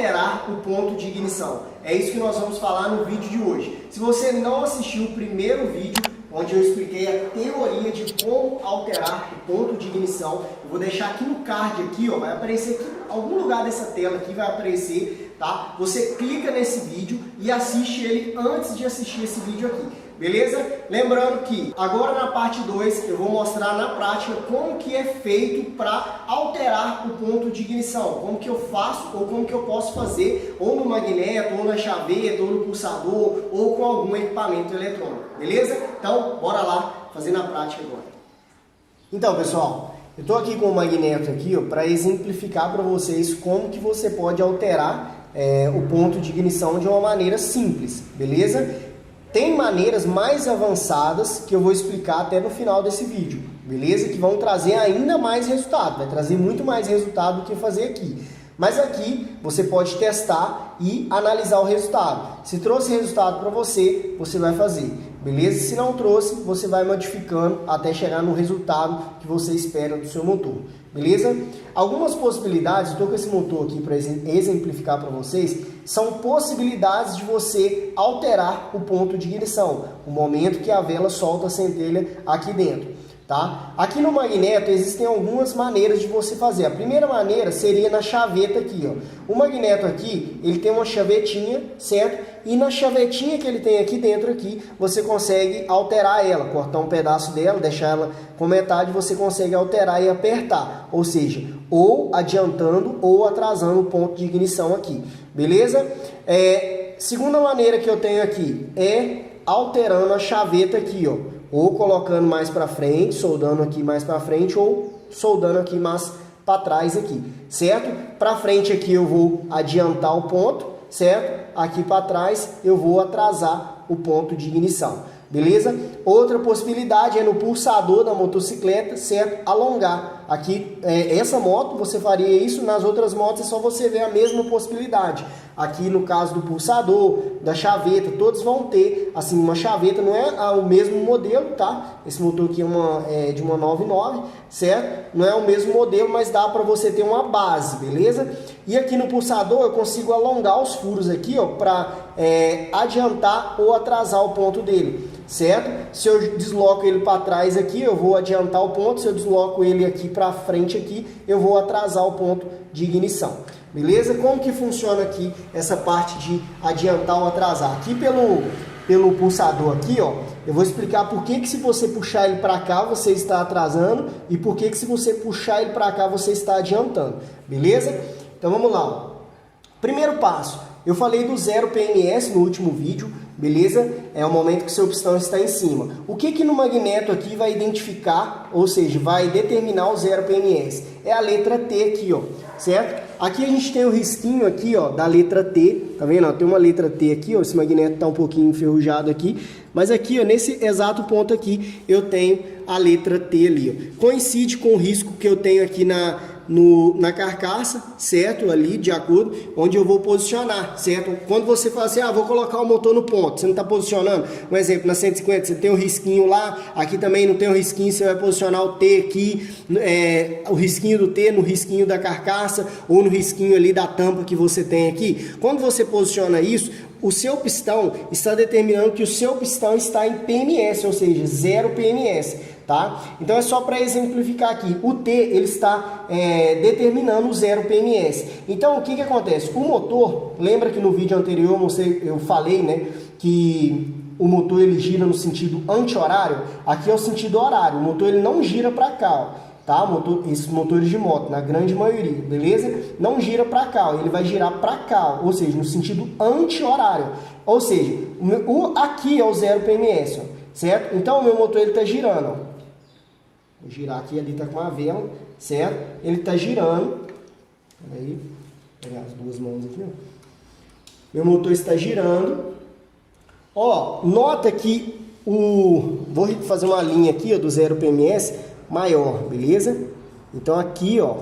alterar o ponto de ignição. É isso que nós vamos falar no vídeo de hoje. Se você não assistiu o primeiro vídeo, onde eu expliquei a teoria de como alterar o ponto de ignição, eu vou deixar aqui no card, aqui, ó, vai aparecer aqui, algum lugar dessa tela aqui vai aparecer, tá? Você clica nesse vídeo e assiste ele antes de assistir esse vídeo aqui. Beleza? Lembrando que agora na parte 2 eu vou mostrar na prática como que é feito para alterar o ponto de ignição. Como que eu faço ou como que eu posso fazer ou no magneto, ou na chaveta, ou no pulsador, ou com algum equipamento eletrônico. Beleza? Então, bora lá fazer na prática agora. Então, pessoal, eu estou aqui com o magneto aqui para exemplificar para vocês como que você pode alterar o ponto de ignição de uma maneira simples. Beleza? Tem maneiras mais avançadas que eu vou explicar até no final desse vídeo, beleza? Que vão trazer ainda mais resultado, vai trazer muito mais resultado do que fazer aqui. Mas aqui você pode testar e analisar o resultado. Se trouxe resultado para você, você vai fazer, beleza? Se não trouxe, você vai modificando até chegar no resultado que você espera do seu motor, beleza? Algumas possibilidades, estou com esse motor aqui para exemplificar para vocês, são possibilidades de você alterar o ponto de ignição, o momento que a vela solta a centelha aqui dentro. Tá? Aqui no magneto existem algumas maneiras de você fazer. A primeira maneira seria na chaveta aqui, ó. O magneto aqui, ele tem uma chavetinha, certo? E na chavetinha que ele tem aqui dentro aqui, você consegue alterar ela, cortar um pedaço dela, deixar ela com metade, você consegue alterar e apertar. Ou seja, ou adiantando ou atrasando o ponto de ignição aqui. Beleza? Segunda maneira que eu tenho aqui é alterando a chaveta aqui, ó. Ou colocando mais para frente, soldando aqui mais para frente, ou soldando aqui mais para trás aqui, certo? Para frente aqui eu vou adiantar o ponto, certo? Aqui para trás eu vou atrasar o ponto de ignição, beleza? Outra possibilidade é no pulsador da motocicleta, certo? Alongar. Aqui, essa moto, você faria isso, nas outras motos é só você ver a mesma possibilidade. Aqui no caso do pulsador, da chaveta, todos vão ter, assim, uma chaveta, não é o mesmo modelo, tá? Esse motor aqui é de uma 99, certo? Não é o mesmo modelo, mas dá para você ter uma base, beleza? E aqui no pulsador eu consigo alongar os furos aqui, ó, para adiantar ou atrasar o ponto dele, certo? Se eu desloco ele para trás aqui, eu vou adiantar o ponto. Se eu desloco ele aqui para frente aqui, eu vou atrasar o ponto de ignição. Beleza? Como que funciona aqui essa parte de adiantar ou atrasar? Aqui pelo pulsador aqui, ó, eu vou explicar por que se você puxar ele para cá, você está atrasando, e por que se você puxar ele para cá, você está adiantando. Beleza? Então vamos lá. Ó. Primeiro passo, eu falei do 0 PMS no último vídeo, beleza? É o momento que seu pistão está em cima. O que no magneto aqui vai identificar, ou seja, vai determinar o 0 PMS? É a letra T aqui, ó, certo? Aqui a gente tem o risquinho aqui, ó, da letra T, tá vendo? Ó, tem uma letra T aqui, ó, esse magneto tá um pouquinho enferrujado aqui, mas aqui, ó, nesse exato ponto aqui, eu tenho a letra T ali, ó. Coincide com o risco que eu tenho aqui na carcaça, certo? Ali, de acordo, onde eu vou posicionar, certo? Quando você fala assim, vou colocar o motor no ponto, você não está posicionando, um exemplo, na 150 você tem um risquinho lá, aqui também não tem um risquinho, você vai posicionar o T aqui, o risquinho do T no risquinho da carcaça, ou no risquinho ali da tampa que você tem aqui. Quando você posiciona isso, o seu pistão está determinando que o seu pistão está em PMS, ou seja, 0 PMS, tá? Então é só para exemplificar aqui, o T ele está determinando o 0 PMS. Então o que acontece? O motor, lembra que no vídeo anterior eu falei, né, que o motor ele gira no sentido anti-horário? Aqui é o sentido horário, o motor ele não gira para cá, ó. Tá? Esses motores de moto, na grande maioria, beleza? Não gira para cá, ó, ele vai girar para cá, ó, ou seja, no sentido anti-horário. Ou seja, aqui é o 0 PMS, ó, certo? Então o meu motor ele está girando, ó. Vou girar aqui, ali está com a vela, certo? Ele está girando. Aí, vou pegar as duas mãos aqui, ó. Meu motor está girando. Ó, nota que vou fazer uma linha aqui, ó, do 0 PMS maior, beleza? Então aqui, ó,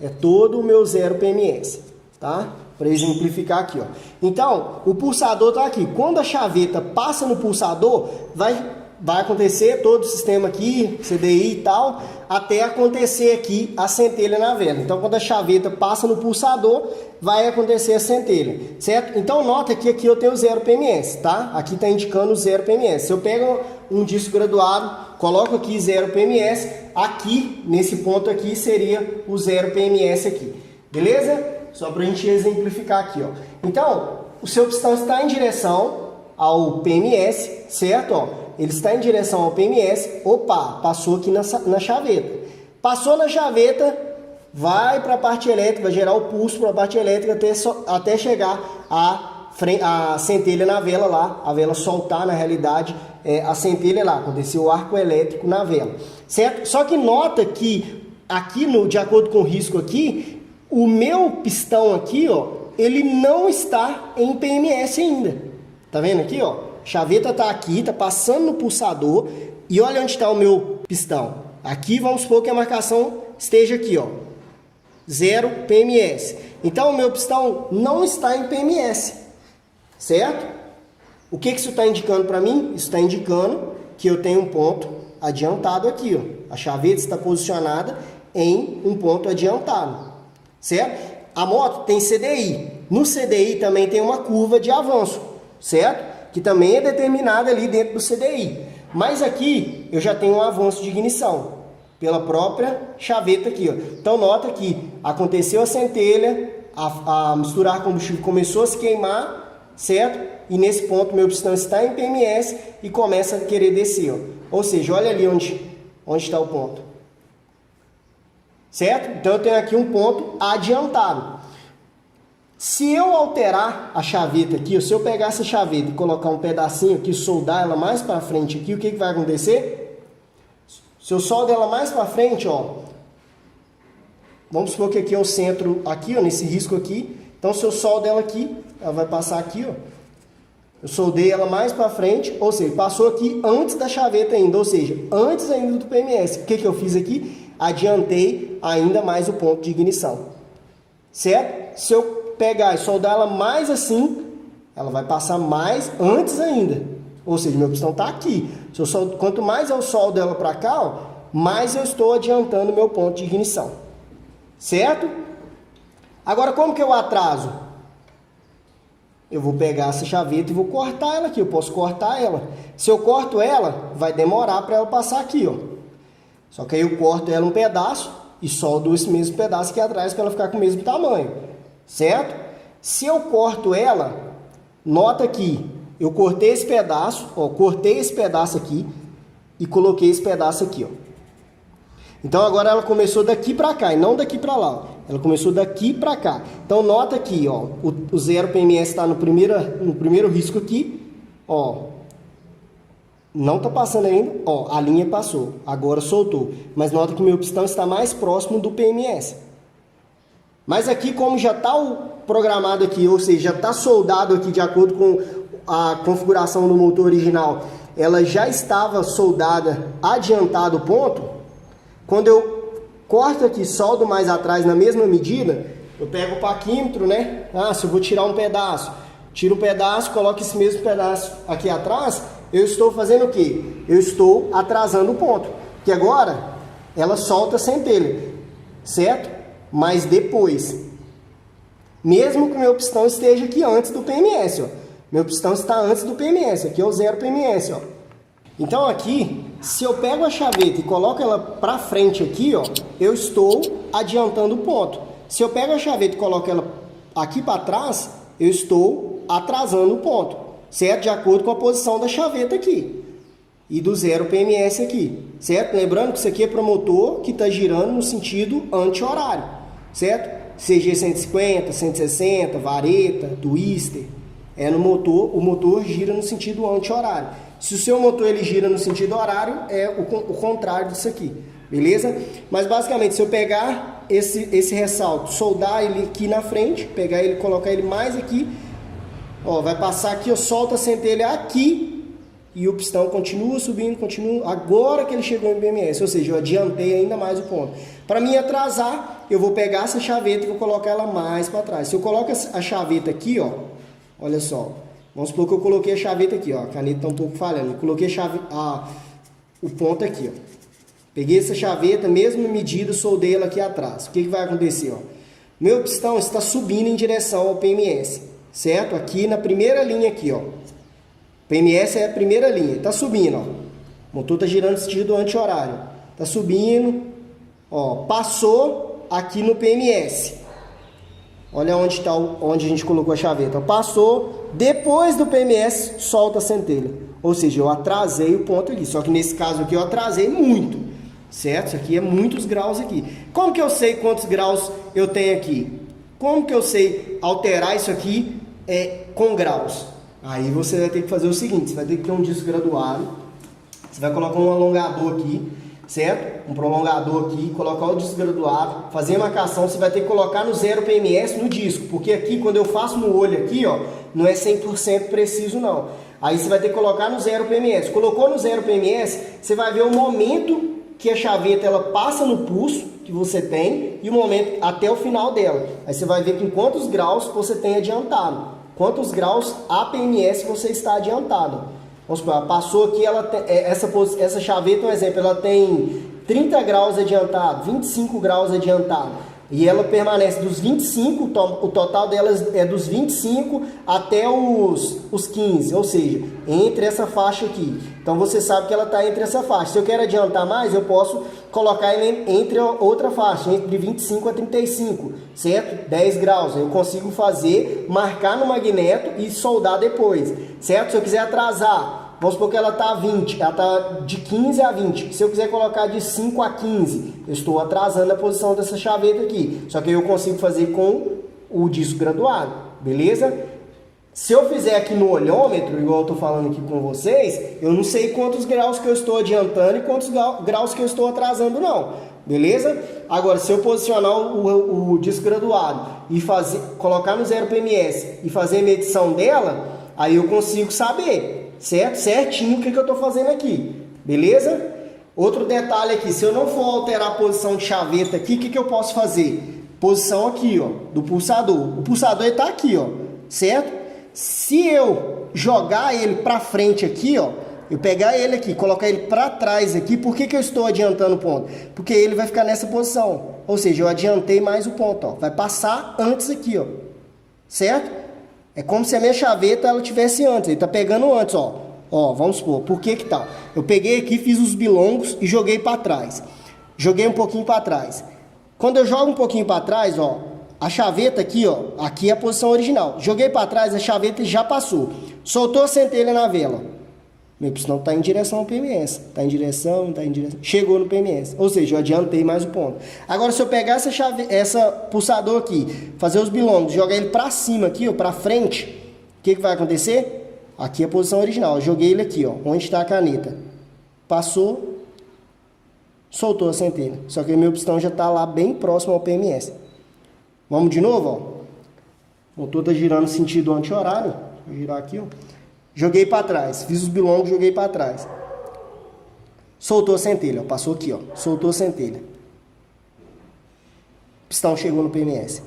é todo o meu 0 PMS, tá? Para exemplificar aqui, ó. Então, o pulsador tá aqui. Quando a chaveta passa no pulsador, vai vai acontecer todo o sistema aqui, CDI e tal, até acontecer aqui a centelha na vela. Então, quando a chaveta passa no pulsador, vai acontecer a centelha, certo? Então, nota que aqui eu tenho 0 PMS, tá? Aqui está indicando 0 PMS. Se eu pego um disco graduado, coloco aqui 0 PMS, aqui, nesse ponto aqui, seria o 0 PMS aqui, beleza? Só para a gente exemplificar aqui, ó. Então, o seu pistão está em direção ao PMS, certo? Ó, ele está em direção ao PMS, opa, passou aqui na chaveta. Passou na chaveta, vai para a parte elétrica, vai gerar o pulso para a parte elétrica até chegar a centelha na vela lá, a vela soltar na realidade a centelha lá, aconteceu o arco elétrico na vela, certo? Só que nota que aqui, de acordo com o risco aqui, o meu pistão aqui, ó, ele não está em PMS ainda, tá vendo aqui, ó? A chaveta está aqui, está passando no pulsador, e olha onde está o meu pistão. Aqui vamos supor que a marcação esteja aqui, ó, 0 PMS. Então o meu pistão não está em PMS, certo? O que isso está indicando para mim? Isso está indicando que eu tenho um ponto adiantado aqui, ó. A chaveta está posicionada em um ponto adiantado, certo? A moto tem CDI. No CDI também tem uma curva de avanço, certo? Que também é determinada ali dentro do CDI. Mas aqui eu já tenho um avanço de ignição pela própria chaveta aqui, ó. Então nota que aconteceu a centelha, a misturar combustível começou a se queimar, certo? E nesse ponto meu pistão está em PMS e começa a querer descer, ó. Ou seja, olha ali onde está o ponto, certo? Então eu tenho aqui um ponto adiantado. Se eu alterar a chaveta aqui, se eu pegar essa chaveta e colocar um pedacinho aqui, soldar ela mais para frente aqui, o que vai acontecer? Se eu soldo ela mais para frente, ó, vamos supor que aqui é o centro, aqui, ó, nesse risco aqui. Então, se eu soldo ela aqui, ela vai passar aqui, ó. Eu soldei ela mais para frente, ou seja, passou aqui antes da chaveta ainda, ou seja, antes ainda do PMS. O que eu fiz aqui? Adiantei ainda mais o ponto de ignição, certo? Se eu pegar e soldar ela mais assim, ela vai passar mais antes ainda. Ou seja, meu pistão está aqui. Se eu soldo, quanto mais eu soldo ela para cá, ó, mais eu estou adiantando o meu ponto de ignição, certo? Agora, como que eu atraso? Eu vou pegar essa chaveta e vou cortar ela aqui. Eu posso cortar ela. Se eu corto ela, vai demorar para ela passar aqui, ó. Só que aí eu corto ela um pedaço e soldo esse mesmo pedaço aqui atrás para ela ficar com o mesmo tamanho, certo? Se eu corto ela, nota que eu cortei esse pedaço, ó, cortei esse pedaço aqui e coloquei esse pedaço aqui, ó. Então agora ela começou daqui para cá e não daqui para lá, ó. Ela começou daqui para cá. Então nota aqui, ó, o 0 PMS está no primeiro risco aqui, ó. Não está passando ainda, ó, a linha passou, agora soltou. Mas nota que meu pistão está mais próximo do PMS. Mas aqui, como já está programado aqui, ou seja, já está soldado aqui de acordo com a configuração do motor original, ela já estava soldada, adiantado o ponto. Quando eu corto aqui, soldo mais atrás na mesma medida, eu pego o paquímetro, né? Ah, se eu vou tirar um pedaço, tiro um pedaço, coloco esse mesmo pedaço aqui atrás, eu estou fazendo o quê? Eu estou atrasando o ponto. Que agora ela solta a centelha, certo? Mas depois, mesmo que o meu pistão esteja aqui antes do PMS, ó. Meu pistão está antes do PMS, aqui é o 0 PMS, ó. Então aqui, se eu pego a chaveta e coloco ela para frente aqui, ó, eu estou adiantando o ponto. Se eu pego a chaveta e coloco ela aqui para trás, eu estou atrasando o ponto, certo? De acordo com a posição da chaveta aqui e do 0 PMS aqui, certo? Lembrando que isso aqui é para motor que está girando no sentido anti-horário, certo? CG 150, 160, vareta, twister, no motor, o motor gira no sentido anti-horário. Se o seu motor ele gira no sentido horário, é o contrário disso aqui, beleza? Mas basicamente, se eu pegar esse ressalto, soldar ele aqui na frente, pegar ele, colocar ele mais aqui, ó, vai passar aqui, eu solto a centelha aqui e o pistão continua subindo, continua, agora que ele chegou em PMS, ou seja, eu adiantei ainda mais o ponto. Para mim atrasar, eu vou pegar essa chaveta e vou colocar ela mais para trás. Se eu coloco a chaveta aqui, ó, olha só, Vamos supor que eu coloquei a chaveta aqui, ó. A caneta está um pouco falhando. Eu coloquei o ponto aqui, ó. Peguei essa chaveta, mesma medida, soldei ela aqui atrás. O que vai acontecer, ó? Meu pistão está subindo em direção ao PMS, certo? Aqui na primeira linha aqui, ó. PMS é a primeira linha, está subindo, ó. O motor está girando no sentido anti-horário. Está subindo, ó. Passou aqui no PMS. Olha onde está, onde a gente colocou a chaveta. Passou, depois do PMS, solta a centelha. Ou seja, eu atrasei o ponto aqui. Só que nesse caso aqui eu atrasei muito, certo? Isso aqui é muitos graus aqui. Como que eu sei quantos graus eu tenho aqui? Como que eu sei alterar isso aqui com graus? Aí você vai ter que fazer o seguinte, você vai ter que ter um disco graduado. Você vai colocar um alongador aqui, certo? Um prolongador aqui, colocar o disco graduado, fazer a marcação, você vai ter que colocar no 0 PMS no disco, porque aqui quando eu faço no olho aqui, ó, não é 100% preciso não. Aí você vai ter que colocar no 0 PMS. Colocou no 0 PMS, você vai ver o momento que a chaveta ela passa no pulso que você tem e o momento até o final dela. Aí você vai ver com quantos graus você tem adiantado, quantos graus a PMS você está adiantado. Vamos supor, passou aqui, essa chaveta, um exemplo, ela tem 30 graus adiantado, 25 graus adiantado. E ela permanece dos 25, o total delas é dos 25 até os 15, ou seja, entre essa faixa aqui. Então você sabe que ela está entre essa faixa. Se eu quero adiantar mais, eu posso colocar ele entre outra faixa, entre 25 a 35, certo? 10 graus. Eu consigo fazer, marcar no magneto e soldar depois, certo? Se eu quiser atrasar, vamos supor que ela está a 20, ela está de 15 a 20. Se eu quiser colocar de 5 a 15, eu estou atrasando a posição dessa chaveta aqui. Só que eu consigo fazer com o disco graduado, beleza? Se eu fizer aqui no olhômetro, igual eu estou falando aqui com vocês, eu não sei quantos graus que eu estou adiantando e quantos graus que eu estou atrasando não, beleza? Agora, se eu posicionar o disco graduado e colocar no 0 PMS e fazer a medição dela, aí eu consigo saber, certo? Certinho o que eu estou fazendo aqui, beleza? Outro detalhe aqui, se eu não for alterar a posição de chaveta aqui, o que eu posso fazer? Posição aqui, ó, do pulsador. O pulsador está aqui, ó, certo? Se eu jogar ele para frente aqui, ó, eu pegar ele aqui, colocar ele para trás aqui, por que eu estou adiantando o ponto? Porque ele vai ficar nessa posição, ou seja, eu adiantei mais o ponto, ó, vai passar antes aqui, ó, certo? É como se a minha chaveta ela tivesse antes, ele tá pegando antes, ó, vamos supor, por que tal? Eu peguei aqui, fiz os bilongos e joguei para trás, joguei um pouquinho para trás. Quando eu jogo um pouquinho para trás, ó, a chaveta aqui, ó, aqui é a posição original. Joguei para trás, a chaveta já passou. Soltou a centelha na vela. Meu pistão está em direção ao PMS. Está em direção. Chegou no PMS. Ou seja, eu adiantei mais o ponto. Agora, se eu pegar essa pulsador aqui, fazer os bilongos, jogar ele para cima aqui, ó, para frente, o que vai acontecer? Aqui é a posição original. Eu joguei ele aqui, ó, onde está a caneta. Passou, soltou a centelha. Só que o meu pistão já está lá bem próximo ao PMS. Vamos de novo, ó. O motor está girando no sentido anti-horário. Vou girar aqui, ó. Joguei para trás. Fiz os bilongos, joguei para trás. Soltou a centelha, ó. Passou aqui, ó. Soltou a centelha. O pistão chegou no PMS.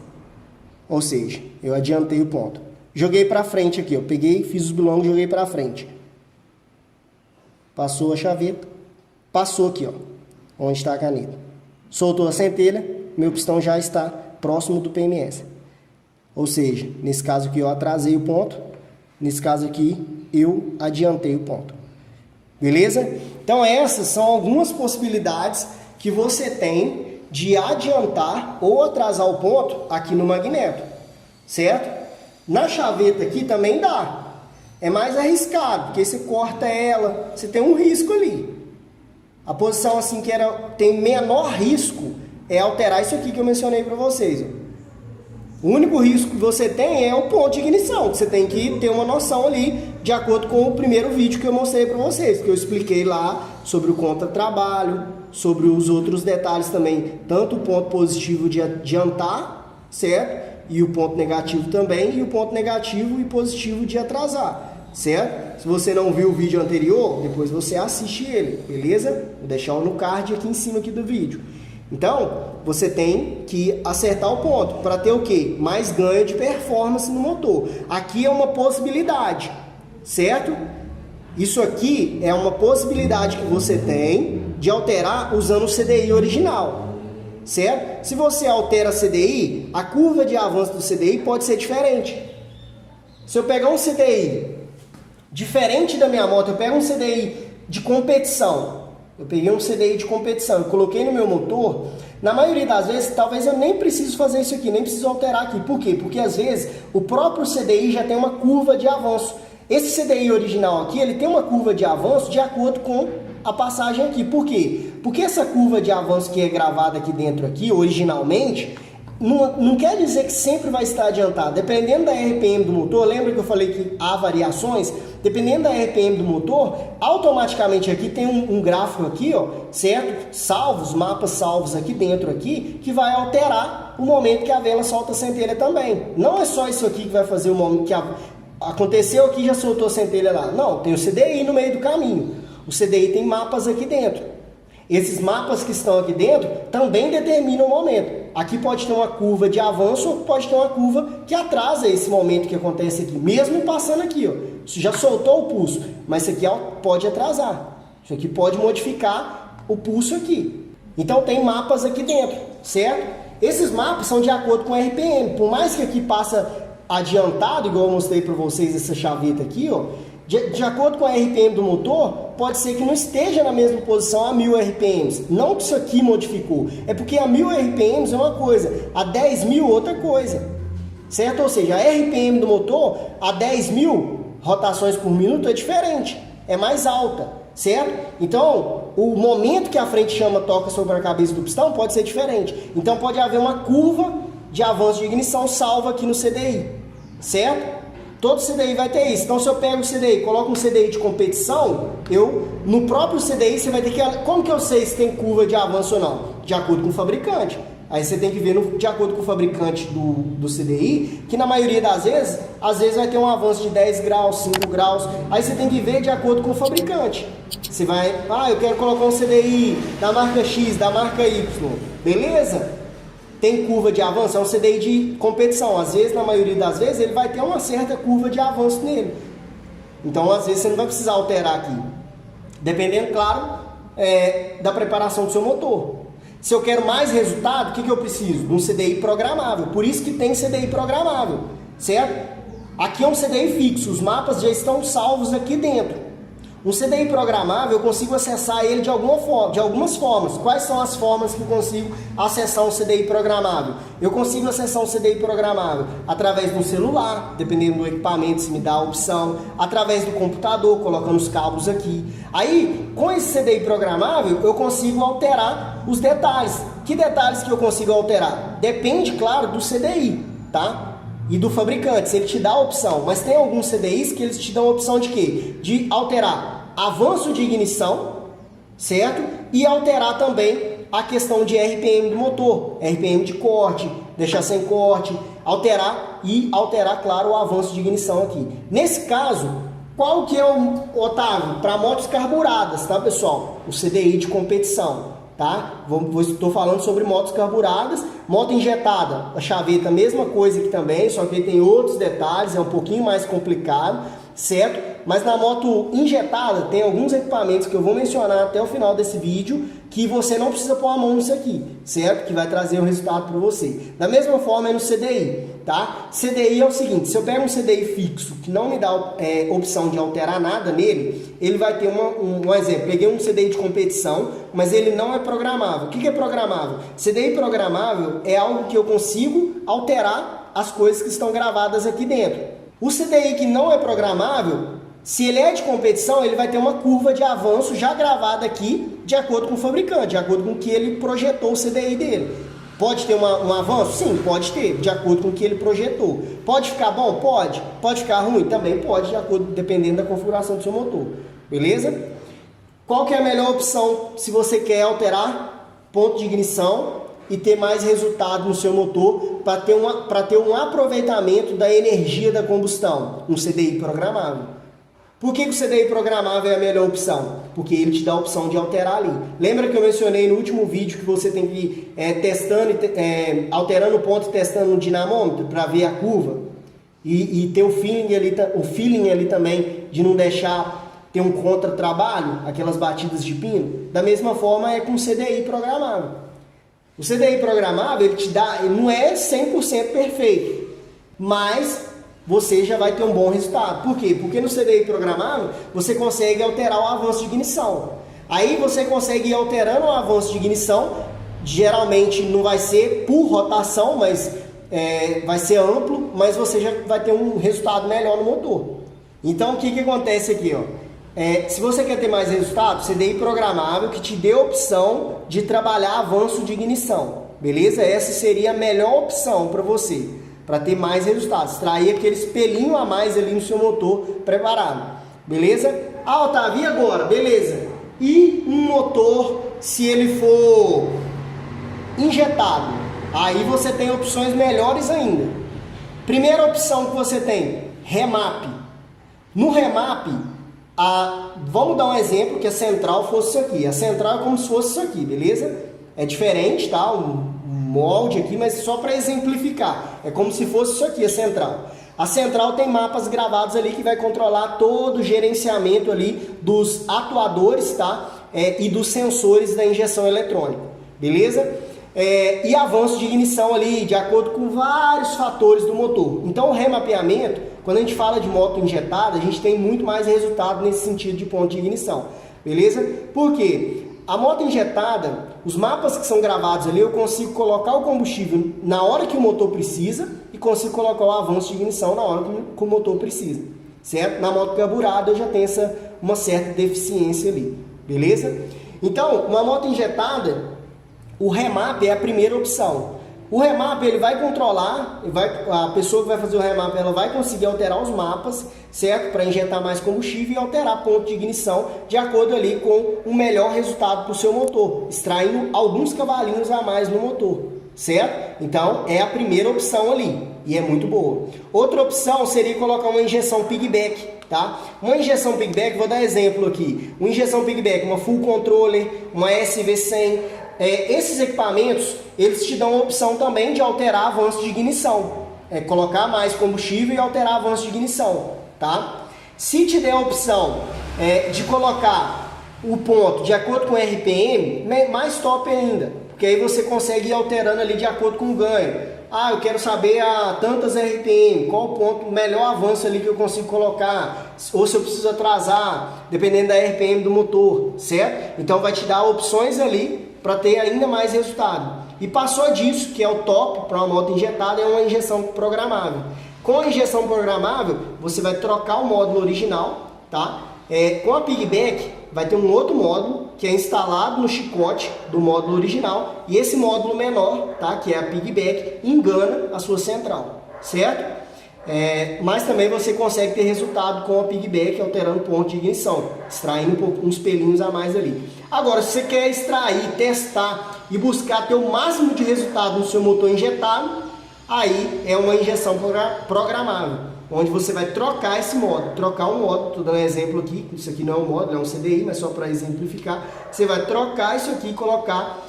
Ou seja, eu adiantei o ponto. Joguei para frente aqui, ó. Peguei, fiz os bilongos, joguei para frente. Passou a chaveta. Passou aqui, ó. Onde está a caneta. Soltou a centelha. Meu pistão já está próximo do PMS. Ou seja, nesse caso aqui eu atrasei o ponto, nesse caso aqui eu adiantei o ponto. Beleza? Então essas são algumas possibilidades que você tem de adiantar ou atrasar o ponto aqui no magneto, certo? Na chaveta aqui também dá. É mais arriscado, porque você corta ela, você tem um risco ali. A posição assim que tem menor risco é alterar isso aqui que eu mencionei para vocês. Ó. O único risco que você tem é o ponto de ignição. Você tem que ter uma noção ali, de acordo com o primeiro vídeo que eu mostrei para vocês, que eu expliquei lá sobre o contra-trabalho, sobre os outros detalhes também, tanto o ponto positivo de adiantar, certo? E o ponto negativo também, e o ponto negativo e positivo de atrasar, certo? Se você não viu o vídeo anterior, depois você assiste ele, beleza? Vou deixar no card aqui em cima aqui do vídeo. Então, você tem que acertar o ponto para ter o quê? Mais ganho de performance no motor. Aqui é uma possibilidade, certo? Isso aqui é uma possibilidade que você tem de alterar usando o CDI original, certo? Se você altera a CDI, a curva de avanço do CDI pode ser diferente. Se eu pegar um CDI diferente da minha moto, eu pego um CDI de competição, eu peguei um CDI de competição e coloquei no meu motor, na maioria das vezes, talvez eu nem preciso fazer isso aqui, nem preciso alterar aqui. Por quê? Porque às vezes o próprio CDI já tem uma curva de avanço. Esse CDI original aqui, ele tem uma curva de avanço de acordo com a passagem aqui. Por quê? Porque essa curva de avanço que é gravada aqui dentro, aqui, originalmente, não quer dizer que sempre vai estar adiantado. Dependendo da RPM do motor, lembra que eu falei que há variações? Dependendo da RPM do motor, automaticamente aqui tem um gráfico aqui, ó, certo? Salvos, mapas salvos aqui dentro aqui, que vai alterar o momento que a vela solta a centelha também. Não é só isso aqui que vai fazer o momento que aconteceu aqui, já soltou a centelha lá. Não, tem o CDI no meio do caminho. O CDI tem mapas aqui dentro. Esses mapas que estão aqui dentro também determinam o momento. Aqui pode ter uma curva de avanço ou pode ter uma curva que atrasa esse momento que acontece aqui, mesmo passando aqui, ó. Isso já soltou o pulso, mas isso aqui pode atrasar. Isso aqui pode modificar o pulso aqui. Então tem mapas aqui dentro, certo? Esses mapas são de acordo com o RPM. Por mais que aqui passa adiantado, igual eu mostrei para vocês essa chaveta aqui, ó, de acordo com a RPM do motor, pode ser que não esteja na mesma posição a 1000 RPMs. Não que isso aqui modificou, é porque a 1000 RPMs é uma coisa, a 10.000 outra coisa, certo? Ou seja, a RPM do motor a 10.000 rotações por minuto é diferente, é mais alta, certo? Então, o momento que a frente chama toca sobre a cabeça do pistão pode ser diferente. Então, pode haver uma curva de avanço de ignição salva aqui no CDI, certo? Todo CDI vai ter isso. Então, se eu pego o CDI, coloco um CDI de competição, no próprio CDI você vai ter que... Como que eu sei se tem curva de avanço ou não? De acordo com o fabricante. Aí você tem que ver de acordo com o fabricante do CDI, que na maioria das vezes, às vezes vai ter um avanço de 10 graus, 5 graus. Aí você tem que ver de acordo com o fabricante. Você vai... eu quero colocar um CDI da marca X, da marca Y. Beleza? Tem curva de avanço, é um CDI de competição. Às vezes, na maioria das vezes, ele vai ter uma certa curva de avanço nele. Então, às vezes, você não vai precisar alterar aqui. Dependendo, claro, da preparação do seu motor. Se eu quero mais resultado, o que eu preciso? De um CDI programável. Por isso que tem CDI programável, certo? Aqui é um CDI fixo, os mapas já estão salvos aqui dentro. Um CDI programável, eu consigo acessar ele de algumas formas. Quais são as formas que eu consigo acessar um CDI programável? Eu consigo acessar um CDI programável através do celular, dependendo do equipamento, se me dá a opção, através do computador, colocando os cabos aqui. Aí, com esse CDI programável, eu consigo alterar os detalhes. Que detalhes que eu consigo alterar? Depende, claro, do CDI, tá? E do fabricante, se ele te dá a opção. Mas tem alguns CDIs que eles te dão a opção de quê? De alterar avanço de ignição, certo? E alterar também a questão de RPM do motor, RPM de corte, deixar sem corte, alterar, claro, o avanço de ignição aqui. Nesse caso, qual que é o, Otávio? Para motos carburadas, tá, pessoal? O CDI de competição. Tá? Estou falando sobre motos carburadas. Moto injetada, a chaveta, mesma coisa aqui também, só que tem outros detalhes, é um pouquinho mais complicado, certo? Mas na moto injetada tem alguns equipamentos que eu vou mencionar até o final desse vídeo, que você não precisa pôr a mão nisso aqui, certo? Que vai trazer um resultado para você. Da mesma forma é no CDI, tá? CDI é o seguinte, se eu pego um CDI fixo que não me dá opção de alterar nada nele, ele vai ter um exemplo. Peguei um CDI de competição, mas ele não é programável. O que é programável? CDI programável é algo que eu consigo alterar as coisas que estão gravadas aqui dentro. O CDI que não é programável, se ele é de competição, ele vai ter uma curva de avanço já gravada aqui, de acordo com o fabricante, de acordo com o que ele projetou o CDI dele. Pode ter um avanço? Sim, pode ter, de acordo com o que ele projetou. Pode ficar bom? Pode. Pode ficar ruim? Também pode, de acordo, dependendo da configuração do seu motor. Beleza? Qual que é a melhor opção se você quer alterar ponto de ignição e ter mais resultado no seu motor para ter um aproveitamento da energia da combustão? Um CDI programável. Por que o CDI programável é a melhor opção? Porque ele te dá a opção de alterar ali. Lembra que eu mencionei no último vídeo que você tem que ir testando, alterando o ponto e testando no dinamômetro para ver a curva? E ter o feeling ali também de não deixar ter um contra-trabalho, aquelas batidas de pino. Da mesma forma é com o CDI programável. O CDI programável, ele não é 100% perfeito, mas você já vai ter um bom resultado. Por quê? Porque no CDI programável, você consegue alterar o avanço de ignição. Aí você consegue ir alterando o avanço de ignição, geralmente não vai ser por rotação, mas vai ser amplo, mas você já vai ter um resultado melhor no motor. Então, o que acontece aqui? Se você quer ter mais resultado, CDI programável que te dê a opção de trabalhar avanço de ignição. Beleza? Essa seria a melhor opção para você, para ter mais resultados, extrair aquele espelhinho a mais ali no seu motor preparado, beleza? Ah, Otávio, e agora? Beleza. E um motor, se ele for injetado, aí você tem opções melhores ainda. Primeira opção que você tem, remap. No remap, vamos dar um exemplo que a central fosse isso aqui. A central é como se fosse isso aqui, beleza? É diferente, tá? Molde aqui, mas só para exemplificar. É como se fosse isso aqui, a central. A central tem mapas gravados ali que vai controlar todo o gerenciamento ali dos atuadores, tá? E dos sensores da injeção eletrônica, beleza? E avanço de ignição ali, de acordo com vários fatores do motor. Então o remapeamento, quando a gente fala de moto injetada, a gente tem muito mais resultado nesse sentido de ponto de ignição, beleza? Por quê? A moto injetada, os mapas que são gravados ali, eu consigo colocar o combustível na hora que o motor precisa e consigo colocar o avanço de ignição na hora que o motor precisa, certo? Na moto carburada eu já tenho uma certa deficiência ali, beleza? Então, uma moto injetada, o remap é a primeira opção. O remap ele vai controlar, a pessoa que vai fazer o remap ela vai conseguir alterar os mapas, certo? Para injetar mais combustível e alterar ponto de ignição de acordo ali com um melhor resultado para o seu motor, extraindo alguns cavalinhos a mais no motor, certo? Então é a primeira opção ali e é muito boa. Outra opção seria colocar uma injeção piggyback, tá? Uma injeção piggyback, vou dar exemplo aqui, uma injeção piggyback, uma full controller, uma SV100. Esses equipamentos, eles te dão a opção também de alterar avanço de ignição, colocar mais combustível e alterar avanço de ignição, tá? Se te der a opção de colocar o ponto de acordo com o RPM, mais top ainda, porque aí você consegue ir alterando ali de acordo com o ganho. Ah, eu quero saber a tantas RPM, qual o ponto, o melhor avanço ali que eu consigo colocar, ou se eu preciso atrasar, dependendo da RPM do motor, certo? Então vai te dar opções ali para ter ainda mais resultado. E passou disso, que é o top para uma moto injetada, é uma injeção programável. Com a injeção programável, você vai trocar o módulo original, tá? Com a piggyback, vai ter um outro módulo que é instalado no chicote do módulo original, e esse módulo menor, tá? Que é a piggyback, engana a sua central, certo? Mas também você consegue ter resultado com a piggyback alterando o ponto de ignição, extraindo uns pelinhos a mais ali. Agora, se você quer extrair, testar e buscar ter o máximo de resultado no seu motor injetado, aí é uma injeção programável, onde você vai trocar esse módulo, trocar um módulo, estou dando um exemplo aqui, isso aqui não é um módulo, é um CDI, mas só para exemplificar, você vai trocar isso aqui e colocar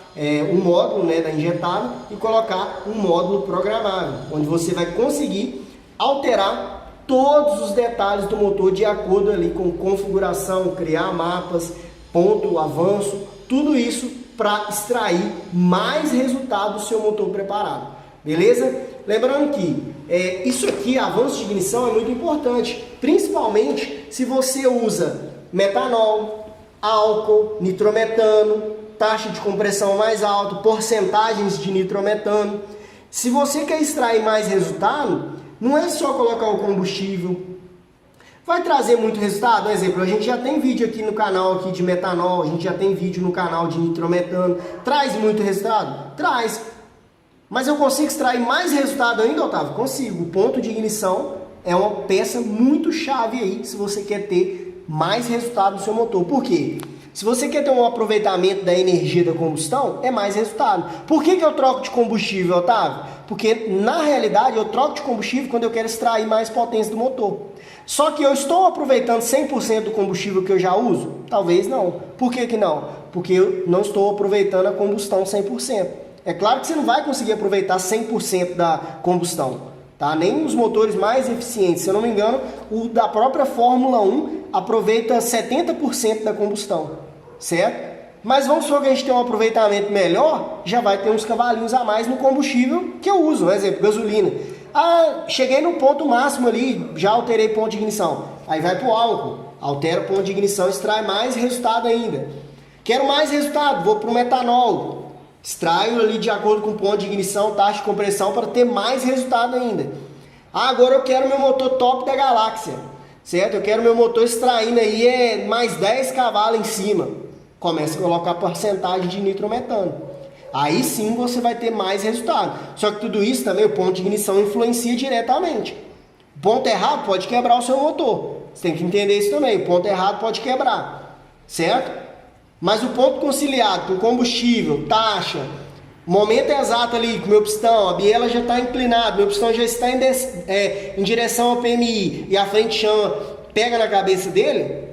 um módulo, né, da injetada e colocar um módulo programável, onde você vai conseguir alterar todos os detalhes do motor de acordo ali com configuração, criar mapas, ponto, avanço, tudo isso para extrair mais resultado do seu motor preparado, beleza? Lembrando que isso aqui, avanço de ignição, é muito importante, principalmente se você usa metanol, álcool, nitrometano, taxa de compressão mais alta, porcentagens de nitrometano. Se você quer extrair mais resultado, não é só colocar o combustível. Vai trazer muito resultado? Por exemplo, a gente já tem vídeo aqui no canal aqui de metanol, a gente já tem vídeo no canal de nitrometano. Traz muito resultado? Traz. Mas eu consigo extrair mais resultado ainda, Otávio? Consigo. O ponto de ignição é uma peça muito chave aí, se você quer ter mais resultado no seu motor. Por quê? Se você quer ter um aproveitamento da energia da combustão, é mais resultado. Por que eu troco de combustível, Otávio? Porque, na realidade, eu troco de combustível quando eu quero extrair mais potência do motor. Só que eu estou aproveitando 100% do combustível que eu já uso? Talvez não. Por que que não? Porque eu não estou aproveitando a combustão 100%. É claro que você não vai conseguir aproveitar 100% da combustão. Tá? Nem os motores mais eficientes, se eu não me engano, o da própria Fórmula 1 aproveita 70% da combustão, certo? Mas vamos supor que a gente tem um aproveitamento melhor, já vai ter uns cavalinhos a mais no combustível que eu uso, por exemplo, gasolina. Ah, cheguei no ponto máximo ali, já alterei ponto de ignição, aí vai para o álcool, altera o ponto de ignição, extrai mais resultado ainda. Quero mais resultado, vou para o metanol. Extraio ali de acordo com o ponto de ignição, taxa de compressão para ter mais resultado ainda. Ah, agora eu quero meu motor top da galáxia, certo? Eu quero meu motor extraindo aí mais 10 cavalos em cima. Começa a colocar porcentagem de nitrometano. Aí sim você vai ter mais resultado. Só que tudo isso também, o ponto de ignição influencia diretamente. O ponto errado pode quebrar o seu motor. Você tem que entender isso também. O ponto errado pode quebrar, certo? Mas o ponto conciliado com combustível, taxa, momento exato ali com o meu pistão, a biela já está inclinada, meu pistão já está em direção ao PMI e a frente chama, pega na cabeça dele,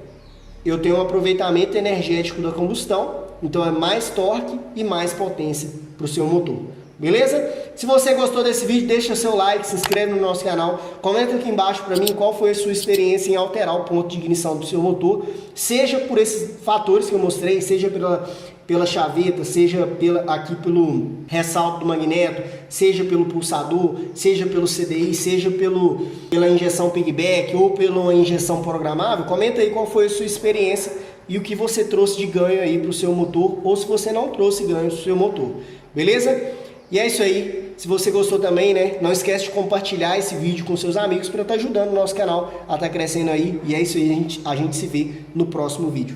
eu tenho um aproveitamento energético da combustão, então é mais torque e mais potência para o seu motor. Beleza? Se você gostou desse vídeo, deixa seu like, se inscreve no nosso canal, comenta aqui embaixo para mim qual foi a sua experiência em alterar o ponto de ignição do seu motor, seja por esses fatores que eu mostrei, seja pela chaveta, seja aqui pelo ressalto do magneto, seja pelo pulsador, seja pelo CDI, seja pela injeção piggyback ou pela injeção programável. Comenta aí qual foi a sua experiência e o que você trouxe de ganho aí para o seu motor, ou se você não trouxe ganho para o seu motor. Beleza? E é isso aí, se você gostou também, né, não esquece de compartilhar esse vídeo com seus amigos para estar ajudando o nosso canal a estar crescendo aí. E é isso aí, a gente se vê no próximo vídeo.